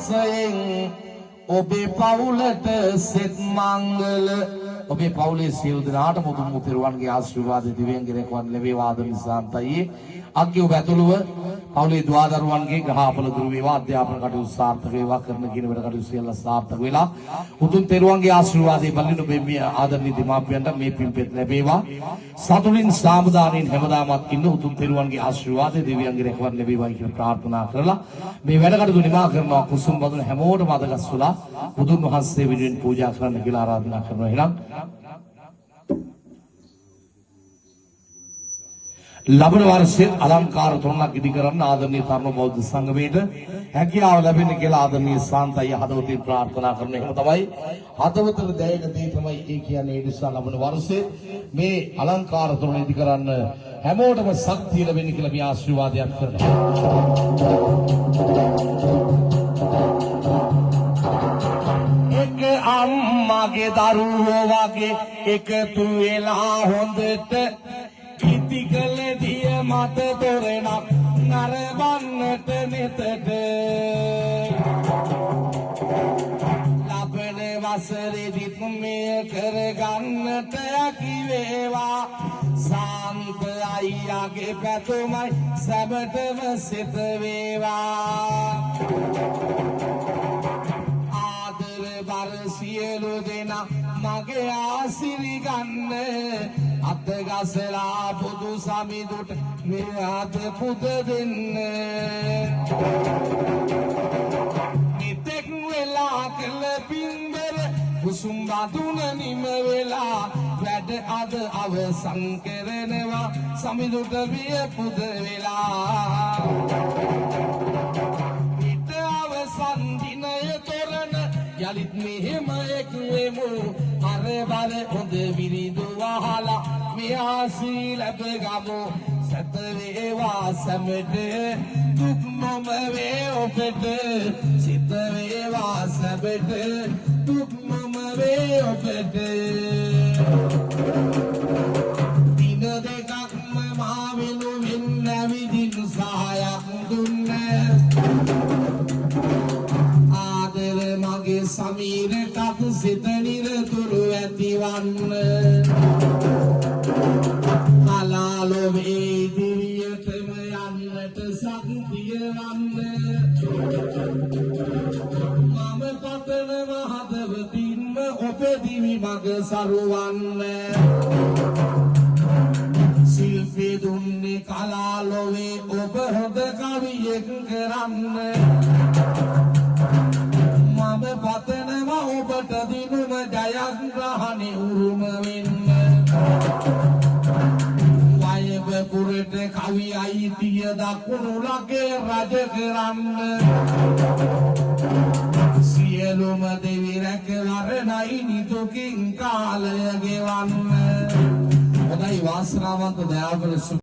වාසයෙන් ඔබේ පවුලට සෙත් මංගල ඔබේ පවුලේ සියලු දෙනාටම උතුම් තෙරුවන්ගේ ආශිර්වාද දිවෙන්ගේ රැකවරණ ලැබේවා නිසාන්තයි අග්ගේ ඔබ ඇතුළුව පවුලේ දුවදරුවන්ගේ ග්‍රහපල දුරු වේවා අධ්‍යාපන කටයුතු සාර්ථක වේවා කරන කින වැඩ කටයුතු සියල්ල සාර්ථක වෙලා උතුම් තෙරුවන්ගේ ආශිර්වාදයෙන් බලන ඔබේ මේ ආදරණීය දෙමාපියන්ට මේ පින්පෙත් ලැබේවා සතුටින් සාමදානෙන් හැමදාමත් ඉන්න උතුම් තෙරුවන්ගේ ආශිර්වාදයෙන් දෙවියන්ගේ රැකවරණ ලැබේවා කියලා ප්‍රාර්ථනා කරලා මේ වැඩ කටයුතු නිමා කරනවා කුසුම් බඳුන හැමෝටම අදගස්වලා බුදුන් වහන්සේ වෙනුවෙන් පූජා කරන්න කියලා ආරාධනා කරනවා එහෙනම් ලබන වර්ෂයේ අලංකාර තුනක් ඉදි කරන්න ආදරණීය තරුණ බෞද්ධ සංගමයට හැකියාව ලැබෙන්න කියලා ආදරණීය ශාන්තයි හදවතින් ප්‍රාර්ථනා කරන එහෙම තමයි හදවතට දැනෙන දේ තමයි ඒ කියන්නේ ඒ නිසා ලබන වර්ෂයේ මේ අලංකාර තුන ඉදි කරන්න හැමෝටම ශක්තිය ලැබෙන්න කියලා මේ ආශිර්වාදයක් කරනවා එක අම්මගේ දරුවෝ වගේ එකතු වෙලා හොඳට ඉතිකල දිය මත තොරණක් නරඹන්නට නෙතට ලබන වසරේදීත් මේ කරගන්නට හැකි වේවා සාන්ත අයියාගේ පැතුමයි සැබටම සිත වේවා ආදර බර සියලු දෙනා මගේ ආසිරි ගන්න අතගසලා බුදු සමිඳුට මේ අත පුද දෙන්න මෙතෙක් වෙලා කළ පින්බර කුසුම් බඳුන නිම වෙලා වැඩ අද අවසන් කරනවා සමිඳුට විය පුද වෙලා ඊට අවසන් දිනය තොරණ යලිත් මෙහෙම එක් වෙමු අර බල හොඳ විරිදු වහලා මේ ආසී ලැබ ගමු සත වේවා සැමට දුක් නොම වේ ඔබට සිත වේවා සැමට දුක් නොම වේ ඔබට දින දෙකක්ම මා වෙනුවෙන් නැවිදින් සහායක් දුන්නේ මගේ සමීරටත් සිත නිරතුරු ඇතිවන්න කලාලොවේ දිවියටම යන්නට ශක්තිය වන්න මම පතනව හදවතින්ම ඔබ දිවි මග සරුවන්න ශිල්පී දුන්නේ කලාලොවේ ඔබ හොඳ කවියෙක් කරන්න මම පතනවා ඔබට දිනුම ජයග්‍රහණේ උරුම වෙන්න වයඹපුරට කවි අයිතිය දකුණු ලගේ රජ කරන්න සියලුම දෙවි රැකවරණයි නිදුකින් කාලය ගෙවන්න හොඳයි වාසනාවන්ත දයාබල